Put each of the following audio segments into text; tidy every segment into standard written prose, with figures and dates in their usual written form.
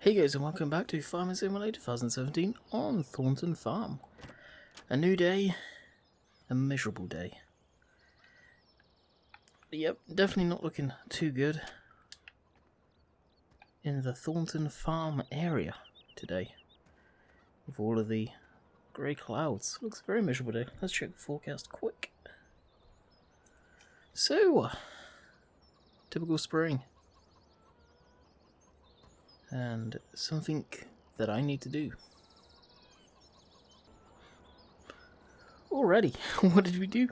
Hey guys, and welcome back to Farming Simulator 2017 on Thornton Farm. A new day, a miserable day. Yep, definitely not looking too good in the Thornton Farm area today. With all of the grey clouds. Looks a very miserable day. Let's check the forecast quick. So, typical spring. And something that I need to do. Already, what did we do?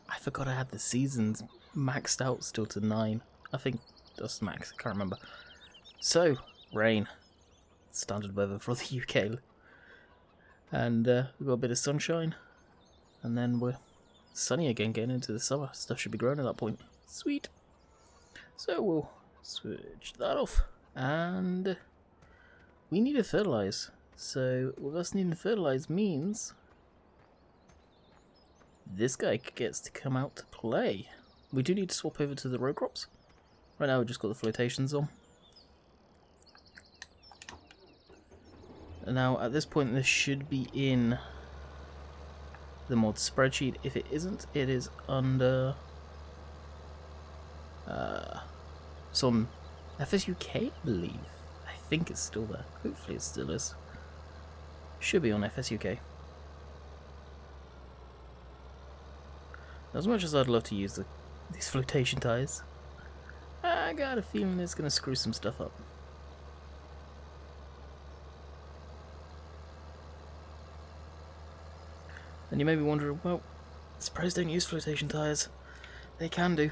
I forgot I had the seasons maxed out still to 9. I think that's max, I can't remember. So, rain. Standard weather for the UK. And we've got a bit of sunshine. And then we're sunny again, getting into the summer. Stuff should be growing at that point. Sweet. So we'll switch that off. And we need to fertilize. So with us needing to fertilize means this guy gets to come out to play. We do need to swap over to the row crops. Right now we've just got the flotations on. And now at this point this should be in the mod spreadsheet. If it isn't, it is under some FSUK, I believe. I think it's still there. Hopefully it still is. Should be on FSUK. As much as I'd love to use these flotation ties, I got a feeling it's going to screw some stuff up. And you may be wondering, well, sprays don't use flotation ties. They can do.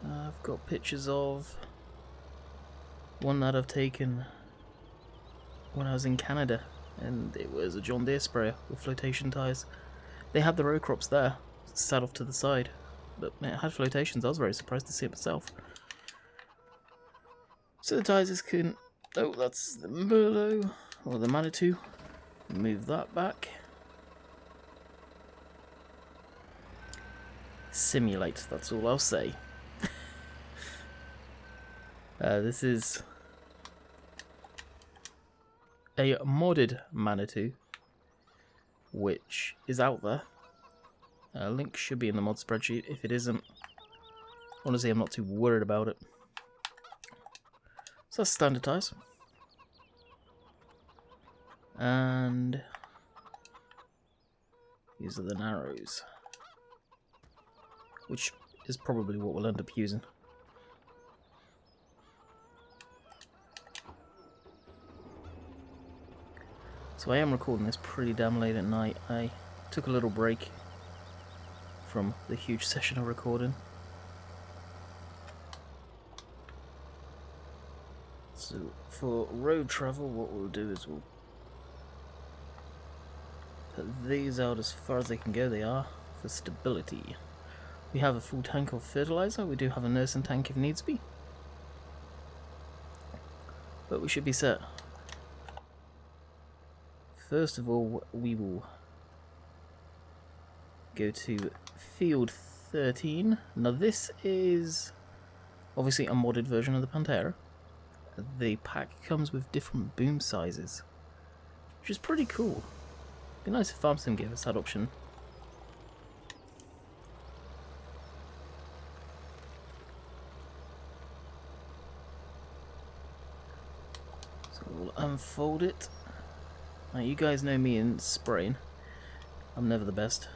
I've got pictures of one that I've taken when I was in Canada, and it was a John Deere sprayer with flotation ties. They had the row crops there, sat off to the side, but it had flotations. I was very surprised to see it myself. So the ties can... Oh, that's the Merlot, or the Manitou. Move that back. Simulate, that's all I'll say. This is a modded Manitou, which is out there. A link should be in the mod spreadsheet. If it isn't, honestly, I'm not too worried about it. So that's standard ties. And these are the narrows, which is probably what we'll end up using. So I am recording this pretty damn late at night. I took a little break from the huge session of recording. So for road travel, what we'll do is we'll put these out as far as they can go. They are for stability. We have a full tank of fertilizer. We do have a nursing tank if needs be. But we should be set. First of all, we will go to field 13. Now this is obviously a modded version of the Pantera. The pack comes with different boom sizes, which is pretty cool. It'd be nice if FarmSim gave us that option. So we'll unfold it. Now you guys know me in spraying. I'm never the best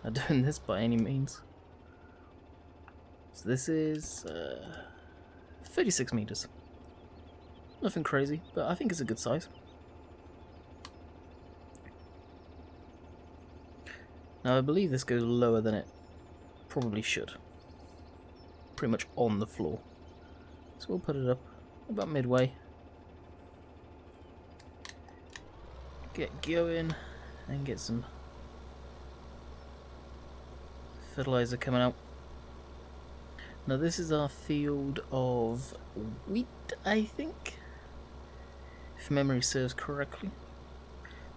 at doing this by any means. So this is 36 meters. Nothing crazy, but I think it's a good size. Now I believe this goes lower than it probably should. Pretty much on the floor. So we'll put it up about midway. Get going and get some fertilizer coming out. Now this is our field of wheat, I think, if memory serves correctly.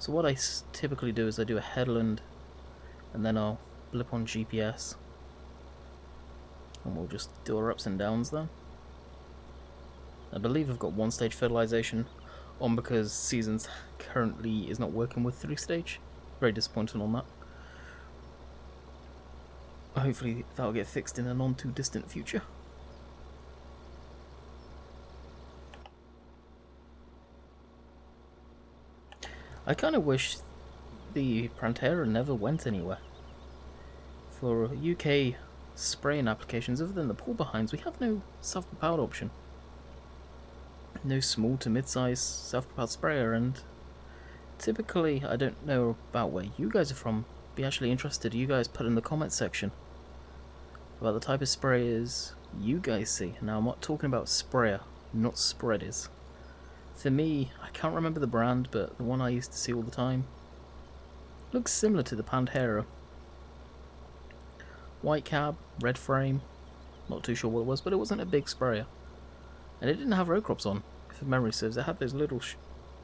So what I typically do is I do a headland and then I'll blip on GPS and we'll just do our ups and downs there. I believe I've got one stage fertilization on because Seasons currently is not working with 3-stage. Very disappointing on that. Hopefully that'll get fixed in a non too distant future. I kind of wish the Pantera never went anywhere. For UK spraying applications, other than the pull behinds, we have no self-propelled option. No small to mid-size self-propelled sprayer, and typically, I don't know about where you guys are from, be actually interested, you guys put in the comment section about the type of sprayers you guys see. Now, I'm not talking about sprayer, not spreaders. For me, I can't remember the brand, but the one I used to see all the time looks similar to the Pantera. White cab, red frame, not too sure what it was, but it wasn't a big sprayer. And it didn't have row crops on, if memory serves. It had those little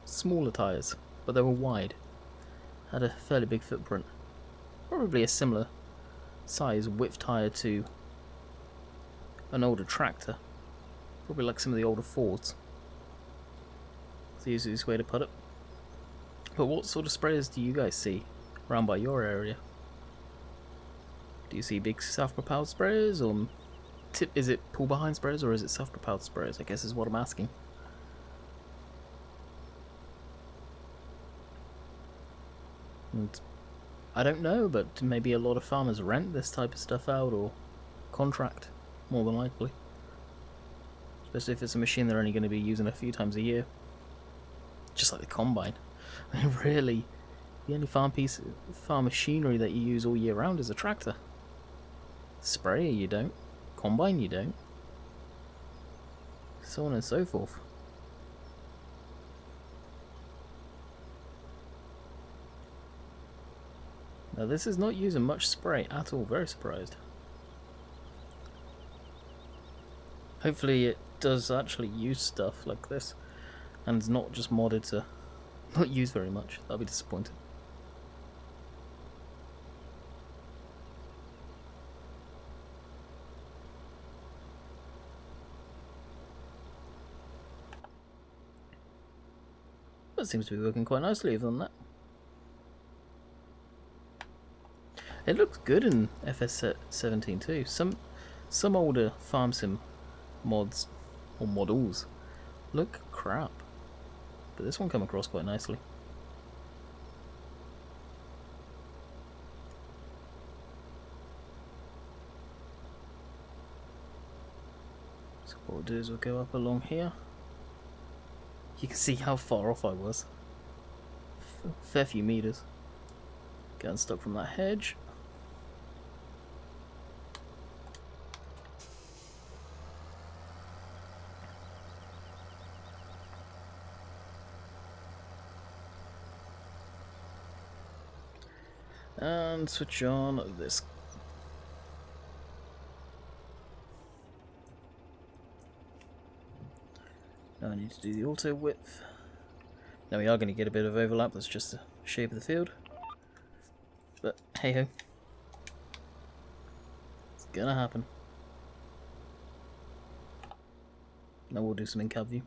smaller tyres, but they were wide. Had a fairly big footprint. Probably a similar size width tyre to an older tractor. Probably like some of the older Fords. It's the easiest way to put it. But what sort of sprayers do you guys see around by your area? Do you see big self-propelled sprayers, or is it pull-behind sprayers, or is it self-propelled sprayers? I guess is what I'm asking. And I don't know, but maybe a lot of farmers rent this type of stuff out, or contract, more than likely. Especially if it's a machine they're only going to be using a few times a year. Just like the combine. I mean, really, the only farm machinery that you use all year round is a tractor. Sprayer you don't. Combine you don't. So on and so forth. Now this is not using much spray at all. Very surprised. Hopefully it does actually use stuff like this, and it's not just modded to not use very much. That'll be disappointing. That seems to be working quite nicely other than that. It looks good in FS17 too. Some older farm sim mods or models look crap, but this one came across quite nicely. So what we'll do is we'll go up along here. You can see how far off I was. Fair few meters. Getting stuck from that hedge. And switch on this. Now I need to do the auto width. Now we are going to get a bit of overlap, that's just the shape of the field. But hey ho. It's gonna happen. Now we'll do some in-cab view.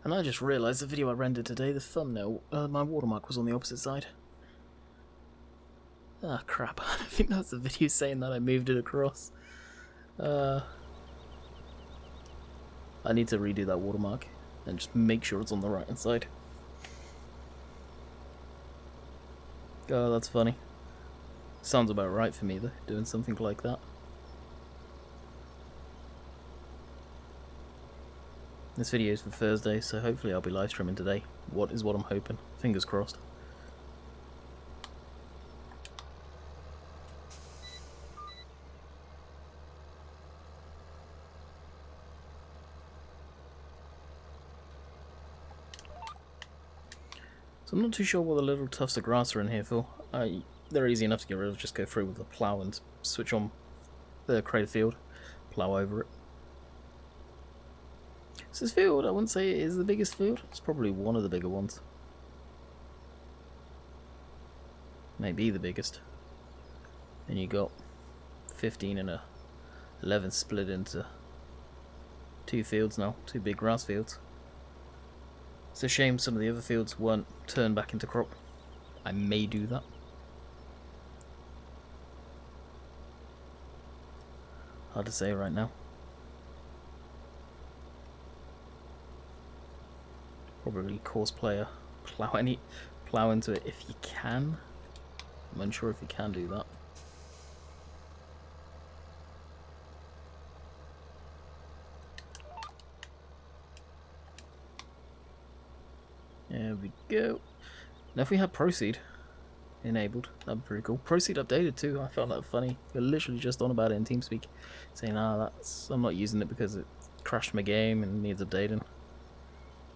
And I just realised the video I rendered today, the thumbnail, my watermark was on the opposite side. Ah, crap. I think that's the video saying that I moved it across. I need to redo that watermark and just make sure it's on the right hand side. Oh, that's funny. Sounds about right for me though, doing something like that. This video is for Thursday, so hopefully I'll be live streaming today. What I'm hoping. Fingers crossed. So I'm not too sure what the little tufts of grass are in here for. They're easy enough to get rid of, just go through with the plough and switch on the crater field, plough over it. So this field, I wouldn't say it is the biggest field, it's probably one of the bigger ones. Maybe the biggest. And you got 15 and a 11 split into 2 fields now, 2 big grass fields. It's a shame some of the other fields weren't turned back into crop. I may do that. Hard to say right now. Probably course player. Plow into it if you can. I'm unsure if you can do that. There we go. Now if we had proceed enabled, that'd be pretty cool. Proceed updated too, I found that funny. We're literally just on about it in TeamSpeak, saying I'm not using it because it crashed my game and needs updating.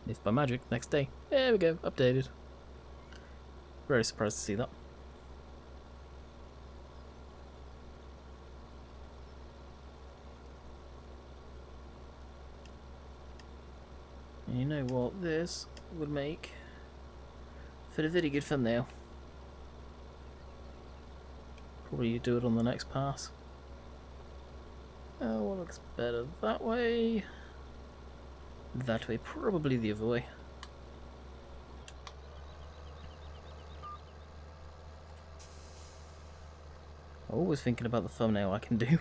If by magic, next day, there we go, updated. Very surprised to see that. And you know what this would make for a very good thumbnail. Probably do it on the next pass. Oh, what looks better that way? That way, probably the other way. Always thinking about the thumbnail I can do.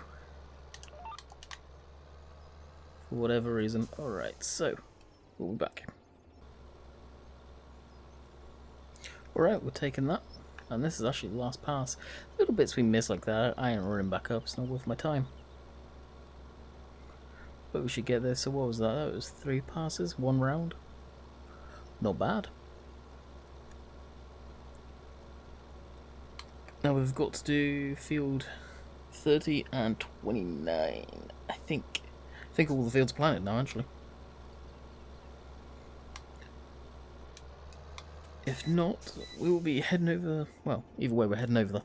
For whatever reason. Alright, so we'll be back. Alright, we're taking that. And this is actually the last pass. Little bits we missed like that, I ain't running back up, it's not worth my time. But we should get there. So what was that? That was 3 passes, 1 round. Not bad. Now we've got to do field 30 and 29. I think all the fields are planted now, actually. If not, we will be heading over. Well, either way, we're heading over there.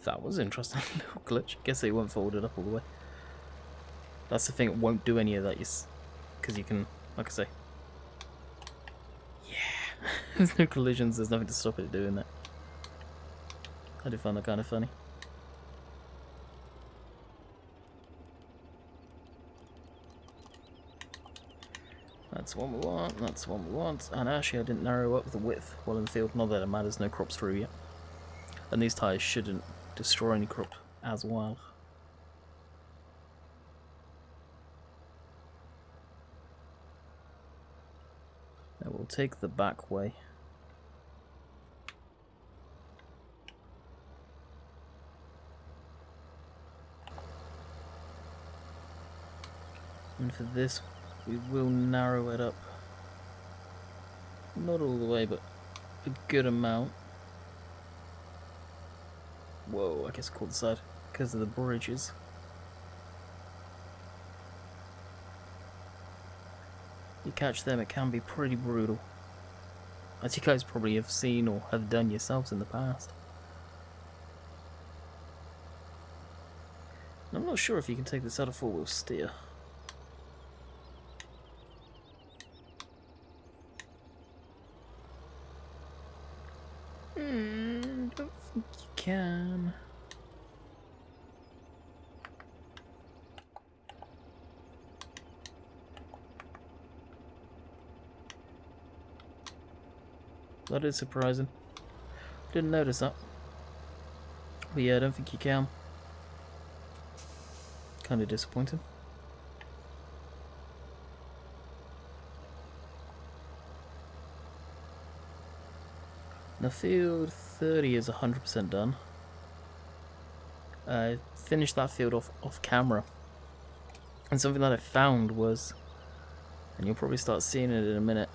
That was interesting. Little glitch. Guess they won't fold it up all the way. That's the thing, it won't do any of that, because you can, like I say. Yeah! There's no collisions, there's nothing to stop it doing that. I do find that kind of funny. That's one we want, that's one we want. And actually I didn't narrow up the width while in the field, not that it matters, no crops through yet. And these tyres shouldn't destroy any crop as well. Now we'll take the back way. And for this, we will narrow it up. Not all the way, but a good amount. Whoa, I guess I called the side because of the bridges. You catch them, it can be pretty brutal. As you guys probably have seen or have done yourselves in the past. And I'm not sure if you can take this out of 4-wheel steer. Don't think you can. That is surprising. Didn't notice that. But yeah, I don't think you can. Kind of disappointing. Now field 30 is 100% done. I finished that field off camera. And something that I found was, and you'll probably start seeing it in a minute,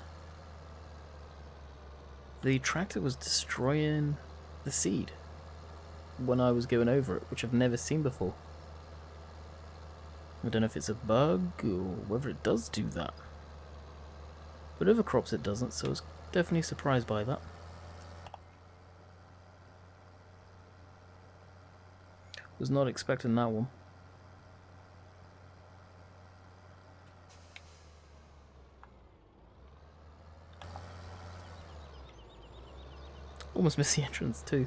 the tractor was destroying the seed when I was going over it, which I've never seen before. I don't know if it's a bug or whether it does do that. But other crops it doesn't, so I was definitely surprised by that. Was not expecting that one. Almost missed the entrance too.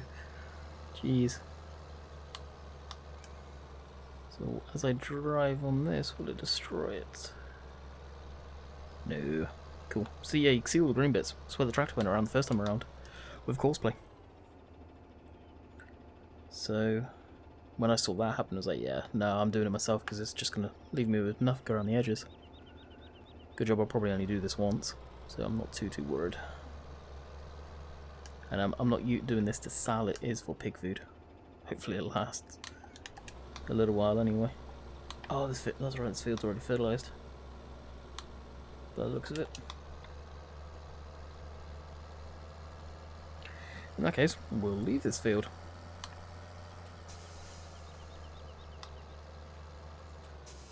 Jeez. So as I drive on this, will it destroy it? No. Cool. So yeah, you can see all the green bits. That's where the tractor went around the first time around with Courseplay. So when I saw that happen, I was like, yeah, no, I'm doing it myself because it's just going to leave me with enough around the edges. Good job, I'll probably only do this once, so I'm not too worried. And I'm not doing this to sell, it is for pig food. Hopefully it lasts a little while anyway. Oh, that's right, this field's already fertilised. By the looks of it. In that case, we'll leave this field.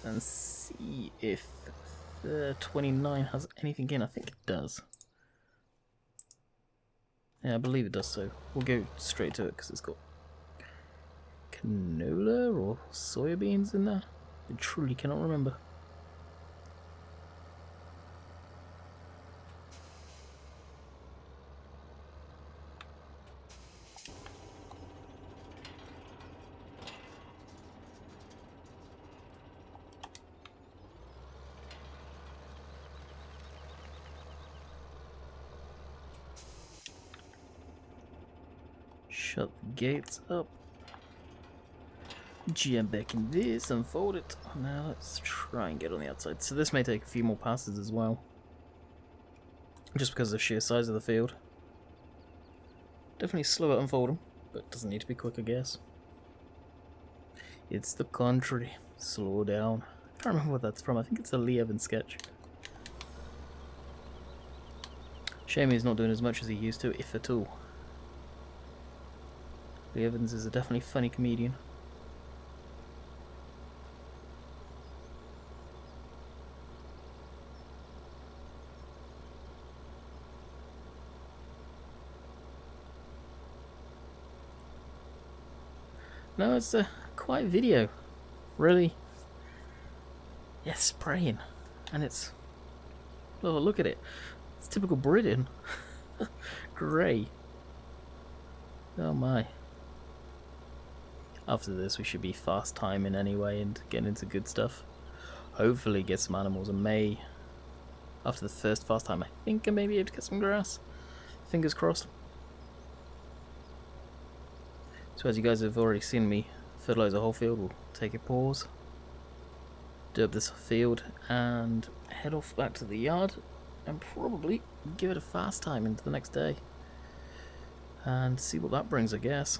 And see if the 29 has anything in. I think it does. Yeah, I believe it does, so we'll go straight to it because it's got canola or soybeans in there. I truly cannot remember. Shut the gates up. Jam back in this, unfold it. Now let's try and get on the outside. So this may take a few more passes as well. Just because of the sheer size of the field. Definitely slow at unfolding, but doesn't need to be quick, I guess. It's the country. Slow down. I can't remember what that's from. I think it's a Lee Evans sketch. Shame he's not doing as much as he used to, if at all. Lee Evans is a definitely funny comedian. No, it's a quiet video. Really. Yes, spraying. And it's... oh, look at it. It's typical Britain. Grey. Oh my. After this we should be fast timing anyway and getting into good stuff. Hopefully get some animals in May. After the first fast time I think I may be able to get some grass. Fingers crossed. So as you guys have already seen me fertilise a whole field, we'll take a pause. Do up this field and head off back to the yard and probably give it a fast time into the next day. And see what that brings, I guess.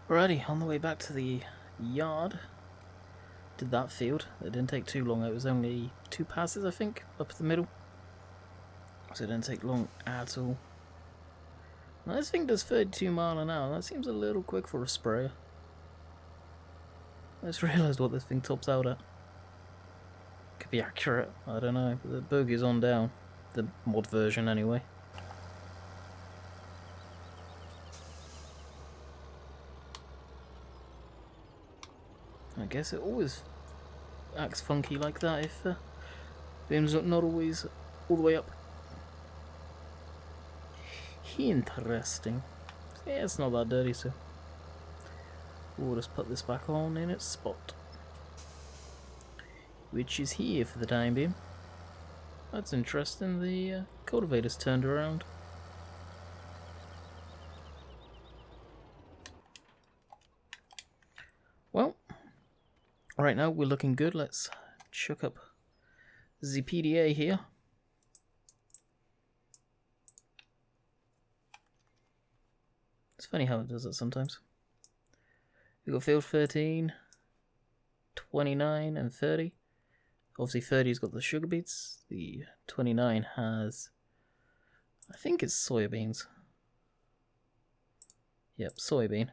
Alrighty, on the way back to the yard. Did that field. It didn't take too long. It was only 2 passes, I think, up the middle. So it didn't take long at all. Now this thing does 32 miles an hour. That seems a little quick for a sprayer. I just realised what this thing tops out at. Could be accurate, I don't know. But the bogey's on down. The mod version anyway. I guess it always acts funky like that if beam's not always all the way up. Interesting. Yeah, it's not that dirty, so we'll just put this back on in its spot, which is here for the time being. That's interesting. The cultivator's turned around. Well, right now we're looking good. Let's chuck up the PDA here. It's funny how it does it sometimes. We've got field 13, 29 and 30. Obviously 30's got the sugar beets. The 29 has, I think it's soybeans. Yep, soybean.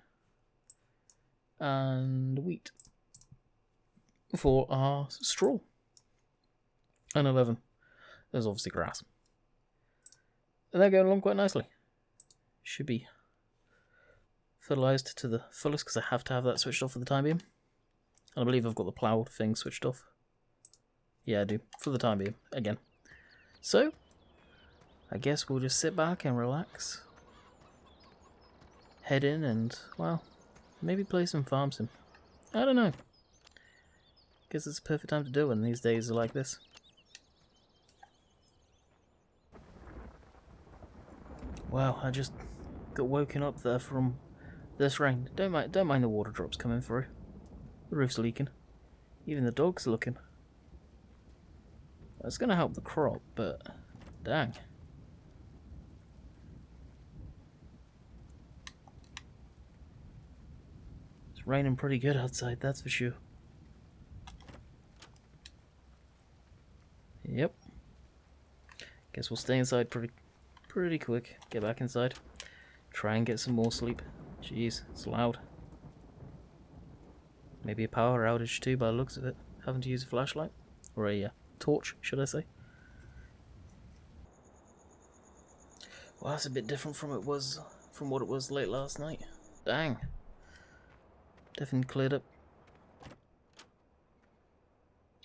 And wheat for our straw. And 11. There's obviously grass. And they're going along quite nicely. Should be fertilised to the fullest because I have to have that switched off for the time being. And I believe I've got the plough thing switched off. Yeah, I do, for the time being, again. So, I guess we'll just sit back and relax. Head in and, well, maybe play some farm sim. I don't know. Guess it's the perfect time to do it when these days are like this. Wow, I just got woken up there from this rain. Don't mind the water drops coming through. The roof's leaking. Even the dog's looking. It's gonna help the crop, but dang. It's raining pretty good outside, that's for sure. Yep. Guess we'll stay inside pretty quick. Get back inside. Try and get some more sleep. Jeez, it's loud. Maybe a power outage too by the looks of it. Having to use a flashlight. Or a torch, should I say. Well, that's a bit different from what it was late last night. Dang. Definitely cleared up.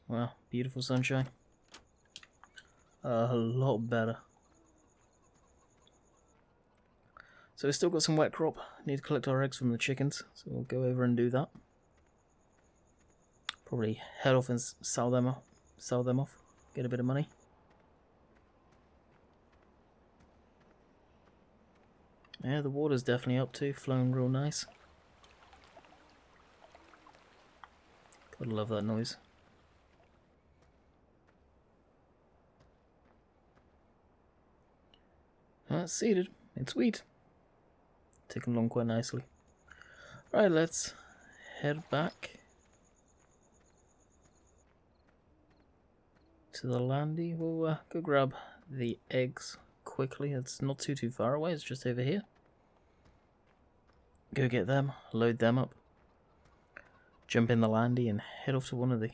Wow, beautiful sunshine. A lot better. So we've still got some wet crop. Need to collect our eggs from the chickens, so we'll go over and do that. Probably head off and sell them off. Get a bit of money. Yeah, the water's definitely up too, flowing real nice. Gotta love that noise. It's seeded. It's wheat. Taking along quite nicely. Right, let's head back to the landy. We'll go grab the eggs quickly. It's not too far away. It's just over here. Go get them, load them up, jump in the landy, and head off to one of the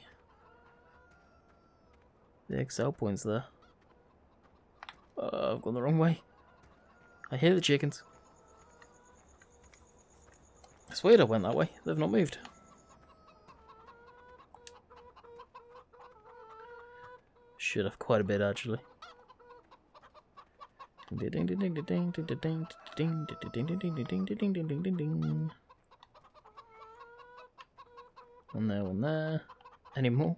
Excel points there. I've gone the wrong way. I hear the chickens. It's weird I went that way. They've not moved. Should have quite a bit actually. One there. Any more?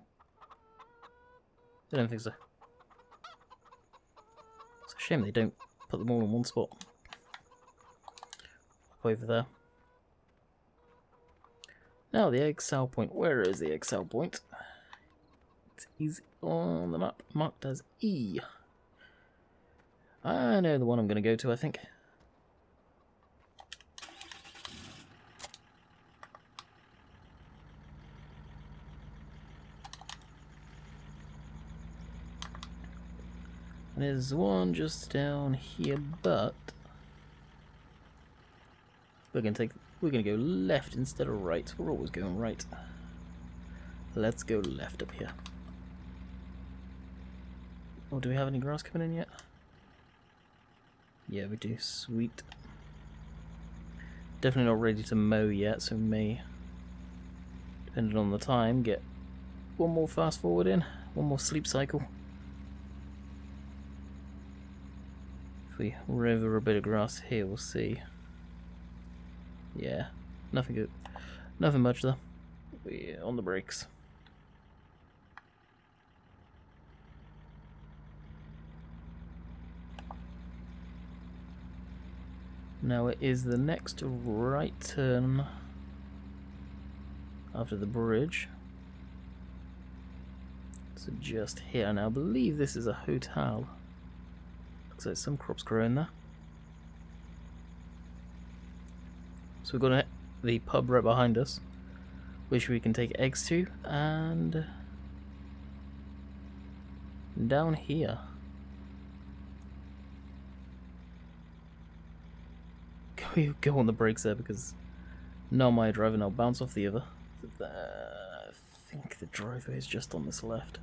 I don't think so. It's a shame they don't put them all in one spot. Up over there. Now the Excel point. Where is the Excel point? It's on the map, marked as E. I know the one I'm going to go to, I think. And there's one just down here, but we're going to go left instead of right. We're always going right. Let's go left up here. Oh, do we have any grass coming in yet? Yeah, we do. Sweet. Definitely not ready to mow yet, so we may, depending on the time, get one more fast forward in, one more sleep cycle. If we river a bit of grass here, we'll see. Yeah, nothing good. Nothing much though. We're on the brakes. Now it is the next right turn after the bridge. So just here. Now I believe this is a hotel. Looks like some crops growing there. So we've got the pub right behind us, which we can take eggs to, and down here. Go on the brakes there because not my driving. I'll bounce off the other. I think the driveway is just on this left.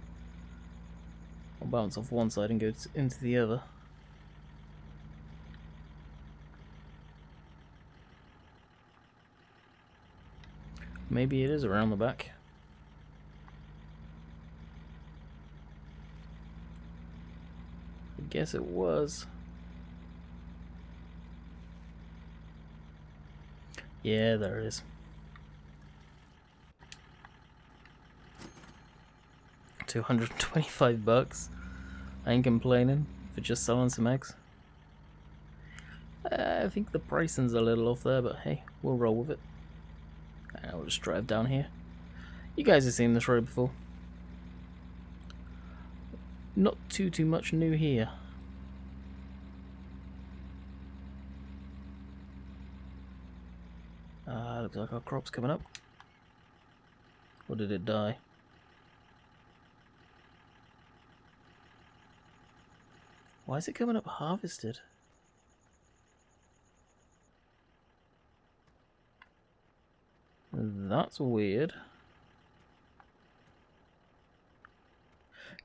I'll bounce off one side and go into the other. maybe it is around the back. I guess it was. Yeah, there it is. 225 bucks. I ain't complaining for just selling some eggs. I think the pricing's a little off there, but hey, we'll roll with it. And I'll just drive down here. You guys have seen this road before. Not too much new here. Looks like our crop's coming up. Or did it die? Why is it coming up harvested? That's weird.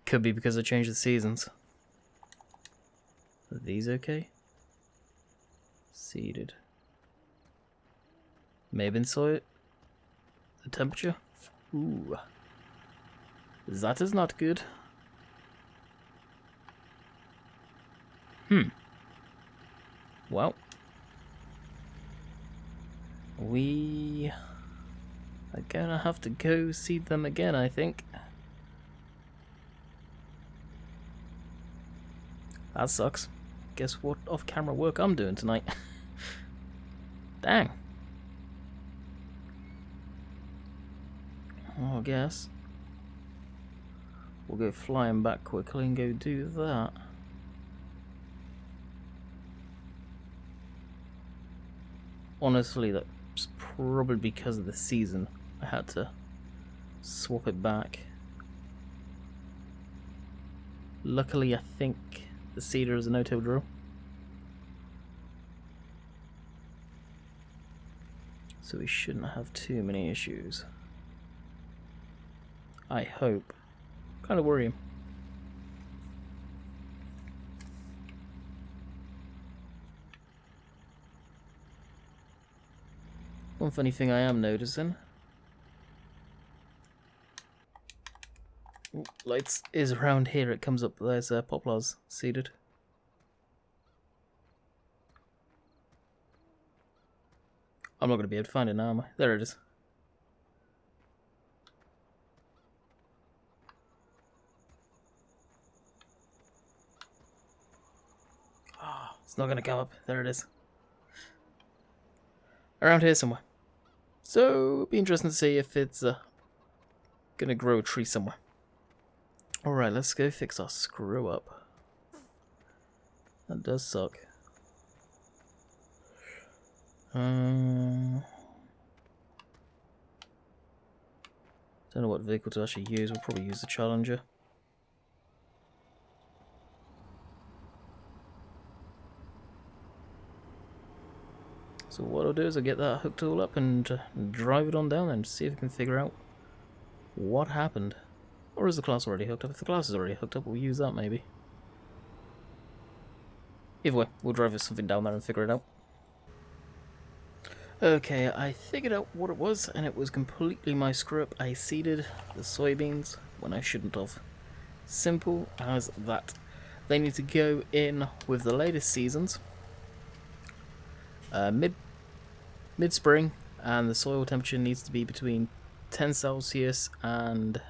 Could be because I changed the seasons. Are these okay? Seeded. May have been soy. The temperature? Ooh. That is not good. Well. We are gonna have to go seed them again, I think. That sucks. Guess what off-camera work I'm doing tonight. Dang. Well, I guess we'll go flying back quickly and go do that. Honestly, that's probably because of the season. I had to swap it back. Luckily, I think the seeder is an auto drill. So we shouldn't have too many issues. I hope. Kind of worrying. One funny thing I am noticing. Ooh, lights is around here. It comes up. There's poplars seeded. I'm not going to be able to find it now, am I? There it is. Oh, it's not going to come up. There it is. Around here somewhere. So, it'll be interesting to see if it's going to grow a tree somewhere. Alright, let's go fix our screw up. That does suck. Don't know what vehicle to actually use. We'll probably use the Challenger. So what I'll do is I'll get that hooked all up and drive it on down and see if we can figure out what happened. Or is the class already hooked up? If the class is already hooked up, we'll use that maybe. Either way, we'll drive something down there and figure it out. Okay, I figured out what it was, and it was completely my screw up. I seeded the soybeans when I shouldn't have. Simple as that. They need to go in with the latest seasons. Mid-spring, and the soil temperature needs to be between 10 Celsius and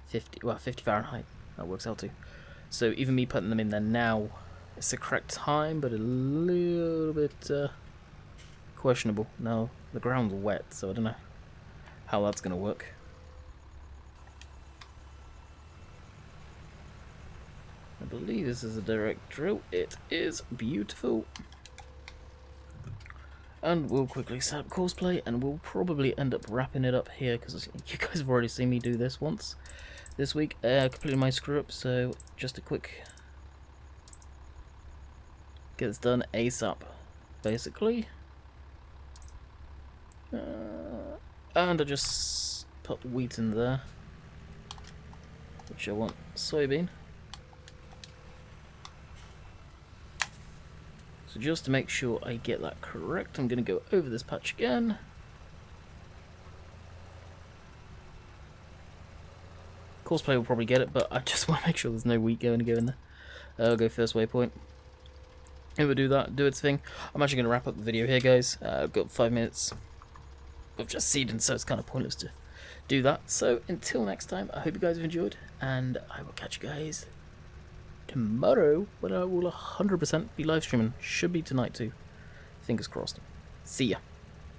50 Fahrenheit. That works out too. So even me putting them in there now, it's the correct time, but a little bit questionable. Now the ground's wet, so I don't know how that's gonna work. I believe this is a direct drill. It is beautiful. And we'll quickly set up cosplay, and we'll probably end up wrapping it up here, because you guys have already seen me do this once this week. Completing my screw up, so just a quick get this done ASAP, basically. And I just put wheat in there, which I want soybean. So just to make sure I get that correct, I'm going to go over this patch again. course player will probably get it, but I just want to make sure there's no wheat going to go in there. I'll go first waypoint. It will do that, do its thing. I'm actually going to wrap up the video here, guys. I've got 5 minutes of just seeding, so it's kind of pointless to do that. So until next time, I hope you guys have enjoyed, and I will catch you guys tomorrow when I will 100% be live streaming. Should be tonight too. Fingers crossed. See ya.